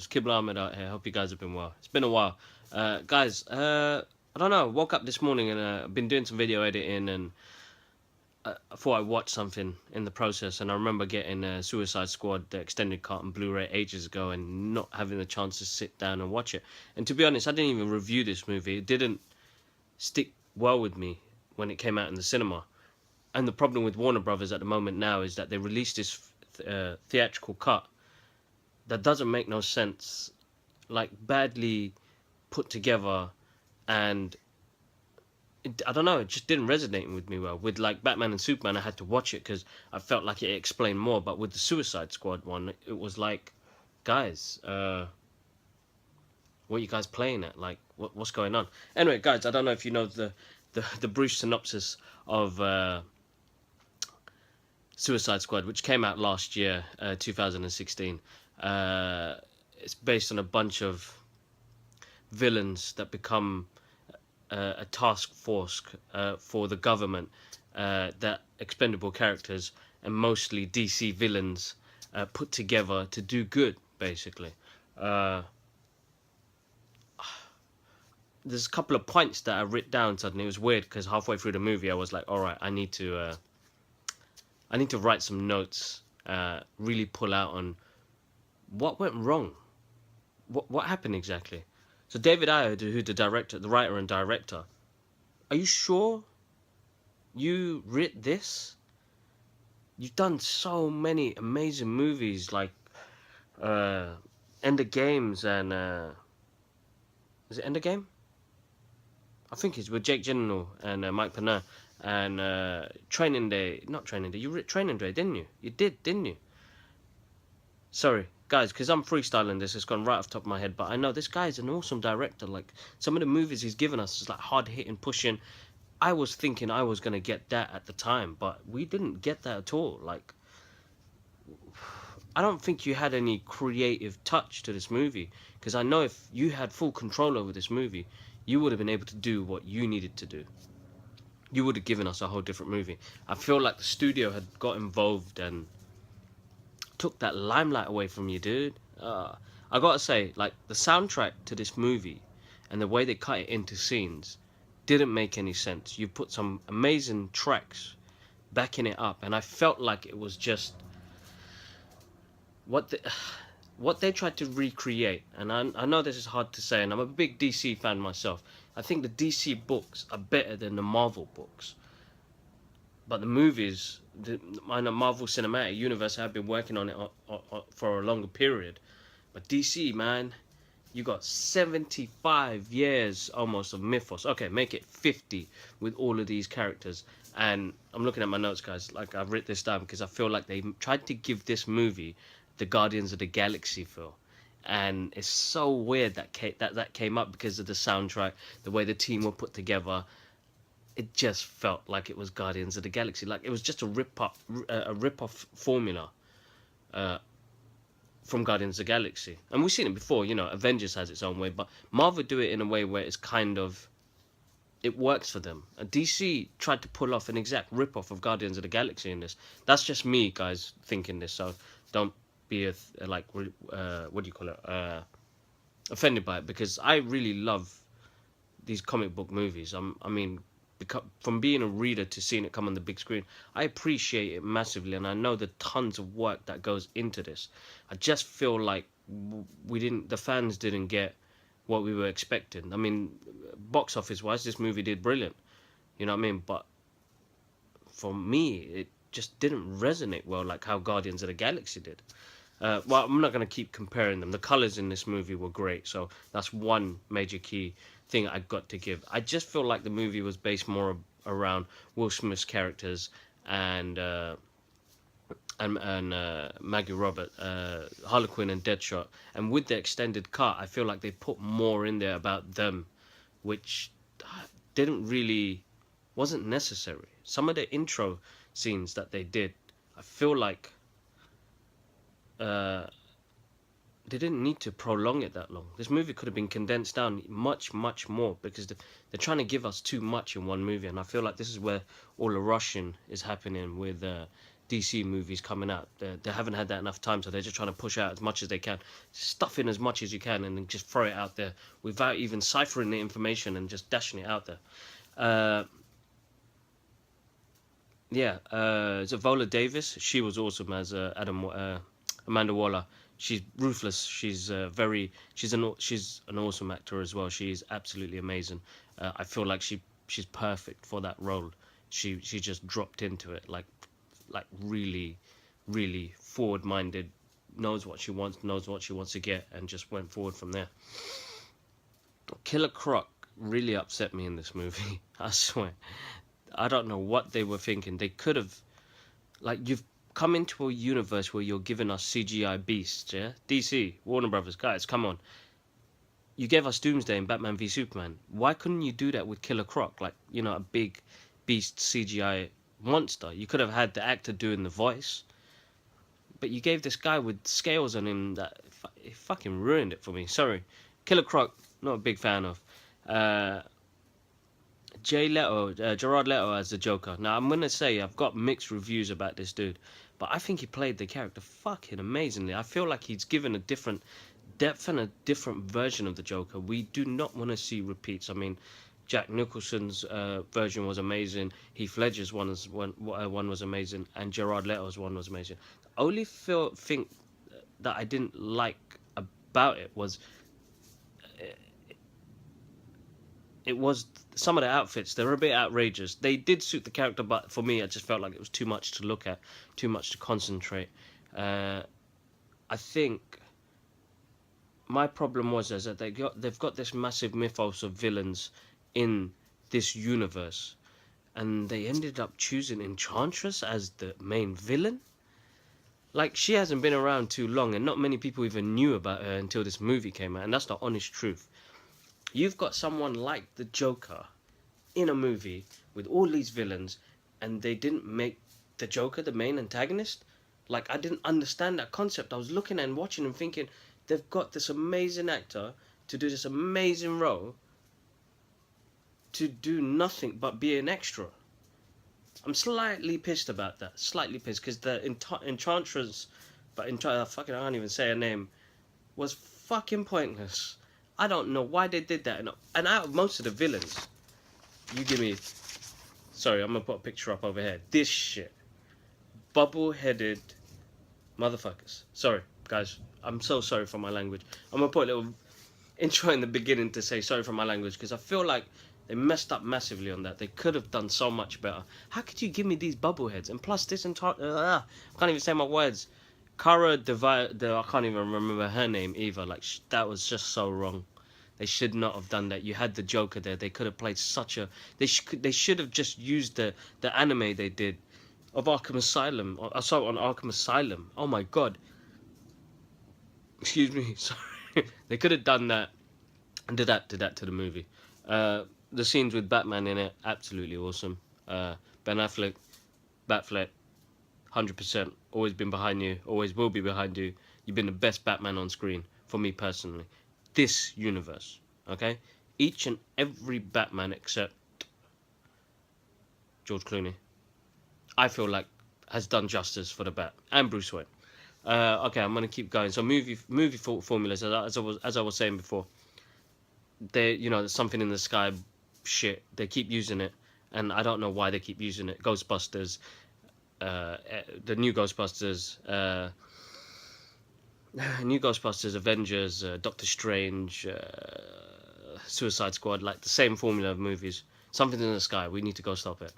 Kibble Ahmed out here. Hope you guys have been well. It's been a while. Guys, I don't know. Woke up this morning and I've been doing some video editing and I thought I watched something in the process. And I remember getting Suicide Squad, the extended cut on Blu-ray ages ago and not having the chance to sit down and watch it. And to be honest, I didn't even review this movie. It didn't stick well with me when it came out in the cinema. And the problem with Warner Brothers at the moment now is that they released this theatrical cut that doesn't make no sense, like badly put together, and I don't know, it just didn't resonate with me well. With like Batman and Superman, I had to watch it because I felt like it explained more, but with the Suicide Squad one, it was like, guys, what are you guys playing at? Like, what's going on? Anyway, guys, I don't know if you know the brief synopsis of Suicide Squad, which came out last year, 2016. It's based on a bunch of villains that become a task force for the government, that expendable characters and mostly DC villains put together to do good, basically. There's a couple of points that I wrote down suddenly. It was weird because halfway through the movie I was like, all right, I need to write some notes, really pull out on what went wrong, what happened exactly. So David Ayer, who the writer and director, are you sure you writ this? You've done so many amazing movies like End of Games and is it End of Game? I think it's with Jake Gyllenhaal and Mike Panay. And Training Day, not Training Day, you writ Training Day, didn't you? You did, didn't you? Sorry, guys, because I'm freestyling this, it's gone right off the top of my head, but I know this guy is an awesome director. Like, some of the movies he's given us is like hard-hitting, pushing. I was thinking I was going to get that at the time, but we didn't get that at all. Like, I don't think you had any creative touch to this movie, because I know if you had full control over this movie, you would have been able to do what you needed to do. You would have given us a whole different movie. I feel like the studio had got involved and took that limelight away from you, dude. I gotta say, like, the soundtrack to this movie and the way they cut it into scenes didn't make any sense. You put some amazing tracks backing it up, and I felt like it was just what they tried to recreate. And I know this is hard to say, and I'm a big DC fan myself. I think the DC books are better than the Marvel books. But the movies, the Marvel Cinematic Universe have been working on it for a longer period. But DC, man, you got 75 years almost of Mythos. Okay, make it 50 with all of these characters. And I'm looking at my notes, guys. Like, I've written this down because I feel like they tried to give this movie the Guardians of the Galaxy feel. And it's so weird that that came up because of the soundtrack, the way the team were put together. It just felt like it was Guardians of the Galaxy. Like, it was just a rip-off formula from Guardians of the Galaxy. And we've seen it before, you know, Avengers has its own way, but Marvel do it in a way where it's kind of, it works for them. And DC tried to pull off an exact rip-off of Guardians of the Galaxy in this. That's just me, guys, thinking this, so don't be what do you call it, offended by it, because I really love these comic book movies. I mean, from being a reader to seeing it come on the big screen, I appreciate it massively, and I know the tons of work that goes into this. I just feel like the fans didn't get what we were expecting. I mean, box office wise, this movie did brilliant, you know what I mean, but for me, it just didn't resonate well like how Guardians of the Galaxy did. Well, I'm not going to keep comparing them. The colors in this movie were great, so that's one major key thing I got to give. I just feel like the movie was based more around Will Smith's characters and Maggie Robert, Harley Quinn and Deadshot. And with the extended cut, I feel like they put more in there about them, which wasn't necessary. Some of the intro scenes that they did, I feel like they didn't need to prolong it that long. This movie could have been condensed down much, much more, because they're trying to give us too much in one movie, and I feel like this is where all the rushing is happening with DC movies coming out. They haven't had that enough time, so they're just trying to push out as much as they can, stuff in as much as you can, and then just throw it out there without even ciphering the information and just dashing it out there. So Viola Davis, she was awesome as Amanda Waller. She's ruthless. She's she's an awesome actor as well. She's absolutely amazing. I feel like she's perfect for that role. She just dropped into it like really, really forward minded, knows what she wants to get, and just went forward from there. Killer Croc really upset me in this movie. I swear. I don't know what they were thinking. They could have, you've come into a universe where you're giving us CGI beasts, yeah? DC, Warner Brothers, guys, come on. You gave us Doomsday in Batman v Superman. Why couldn't you do that with Killer Croc? A big beast CGI monster. You could have had the actor doing the voice. But you gave this guy with scales on him that it fucking ruined it for me. Sorry. Killer Croc, not a big fan of. Gerard Leto as the Joker. Now, I'm going to say I've got mixed reviews about this dude, but I think he played the character fucking amazingly. I feel like he's given a different depth and a different version of the Joker. We do not want to see repeats. I mean, Jack Nicholson's version was amazing. Heath Ledger's one was amazing, and Gerard Leto's one was amazing. The only thing that I didn't like about it was some of the outfits. They were a bit outrageous. They did suit the character, but for me, I just felt like it was too much to look at, too much to concentrate. I think my problem was that they've got this massive mythos of villains in this universe, and they ended up choosing Enchantress as the main villain. She hasn't been around too long, and not many people even knew about her until this movie came out, and that's the honest truth. You've got someone like the Joker in a movie with all these villains, and they didn't make the Joker the main antagonist? I didn't understand that concept. I was looking and watching and thinking, they've got this amazing actor to do this amazing role to do nothing but be an extra. I'm slightly pissed about that. Slightly pissed, because the Enchantress, I can't even say her name, was fucking pointless. I don't know why they did that. And out of most of the villains, you give me... Sorry, I'm going to put a picture up over here. This shit. Bubble-headed motherfuckers. Sorry, guys. I'm so sorry for my language. I'm going to put a little intro in the beginning to say sorry for my language, because I feel like they messed up massively on that. They could have done so much better. How could you give me these bubbleheads? And plus this entire... I can't even say my words. Cara I can't even remember her name either. That was just so wrong. They should not have done that. You had the Joker there. They could have played such a... They should have just used the anime they did of Arkham Asylum. I saw it on Arkham Asylum. Oh my god. Excuse me. Sorry. They could have done that and did that to the movie. The scenes with Batman in it, absolutely awesome. Ben Affleck, Batfleck, 100%. Always been behind you. Always will be behind you. You've been the best Batman on screen, for me personally. This universe, okay? Each and every Batman except George Clooney, I feel like has done justice for the Bat, and Bruce Wayne. Okay, I'm gonna keep going. So movie formulas, as I was saying before, there's something in the sky shit. They keep using it, and I don't know why they keep using it. Ghostbusters, the new Ghostbusters, Avengers, Doctor Strange, Suicide Squad, the same formula of movies. Something in the sky. We need to go stop it.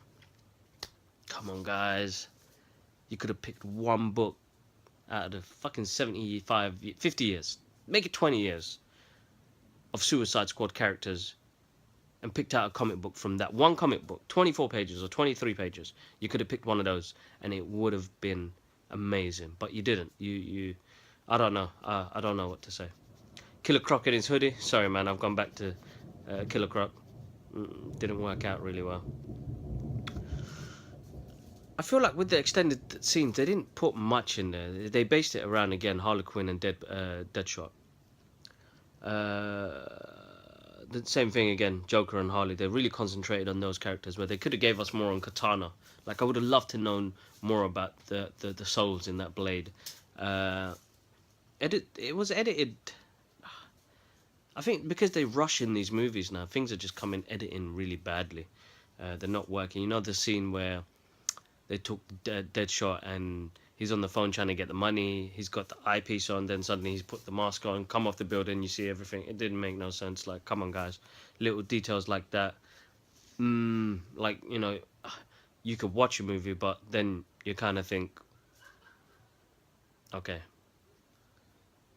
Come on, guys. You could have picked one book out of the fucking 50 years. Make it 20 years of Suicide Squad characters and picked out a comic book from that one comic book, 24 pages or 23 pages. You could have picked one of those and it would have been amazing. But you didn't. I don't know. I don't know what to say. Killer Croc in his hoodie. Sorry, man. I've gone back to Killer Croc. Didn't work out really well. I feel like with the extended scenes, they didn't put much in there. They based it around, again, Harley Quinn and Deadshot. The same thing again, Joker and Harley. They really concentrated on those characters where they could have gave us more on Katana. Like I would have loved to known more about the souls in that blade. It was edited. I think because they rush in these movies now, things are just coming editing really badly. They're not working. You know the scene where they took Deadshot and he's on the phone trying to get the money. He's got the eyepiece on, then suddenly he's put the mask on, come off the building, you see everything. It didn't make no sense. Like, come on, guys. Little details like that. Like, you know, you could watch a movie, but then you kind of think, okay.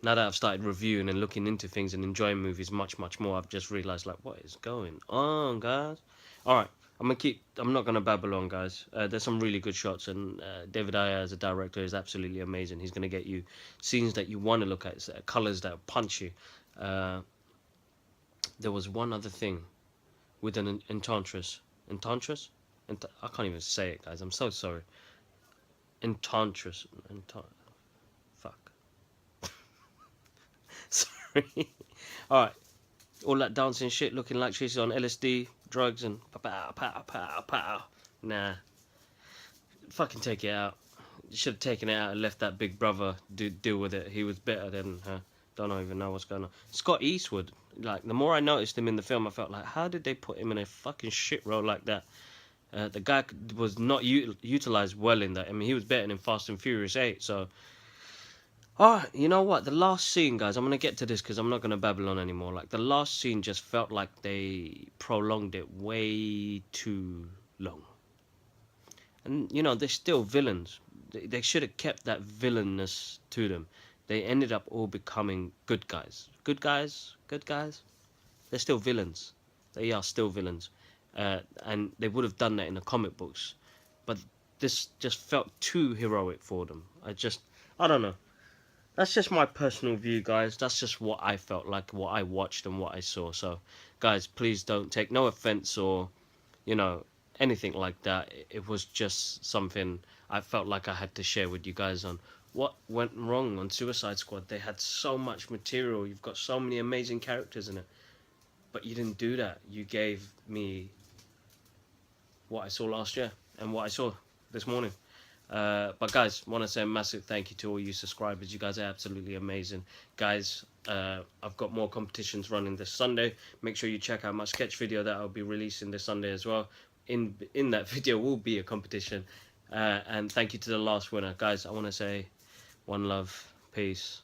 Now that I've started reviewing and looking into things and enjoying movies much, much more, I've just realised, like, what is going on, guys? Alright, I'm not gonna babble on, guys. There's some really good shots, and David Ayer as a director is absolutely amazing. He's gonna get you scenes that you want to look at, colours that punch you. There was one other thing with an Enchantress. Enchantress? I can't even say it, guys. I'm so sorry. Enchantress. Fuck. Sorry. Alright. All that dancing shit looking like she's on LSD, drugs, and pow, pow, pow, pow. Nah. Fucking take it out. You should have taken it out and left that big brother deal with it. He was better than her. Don't even know what's going on. Scott Eastwood. Like, the more I noticed him in the film, I felt like, how did they put him in a fucking shit role like that? The guy was not utilized well in that. I mean, he was better in Fast and Furious 8, so... Oh, you know what? The last scene, guys, I'm going to get to this because I'm not going to babble on anymore. Like, the last scene just felt like they prolonged it way too long. And, you know, they're still villains. They should have kept that villainous to them. They ended up all becoming good guys. Good guys? Good guys? They're still villains. They are still villains. And they would have done that in the comic books. But this just felt too heroic for them. I don't know. That's just my personal view, guys. That's just what I felt like, what I watched and what I saw. So, guys, please don't take no offense or, you know, anything like that. It was just something I felt like I had to share with you guys on what went wrong on Suicide Squad. They had so much material. You've got so many amazing characters in it. But you didn't do that. You gave me what I saw last year and what I saw this morning. But guys, want to say a massive thank you to all you subscribers. You guys are absolutely amazing. Guys, I've got more competitions running this Sunday. Make sure you check out my sketch video that I'll be releasing this Sunday as well. In that video will be a competition. And thank you to the last winner. Guys, I want to say one love, peace.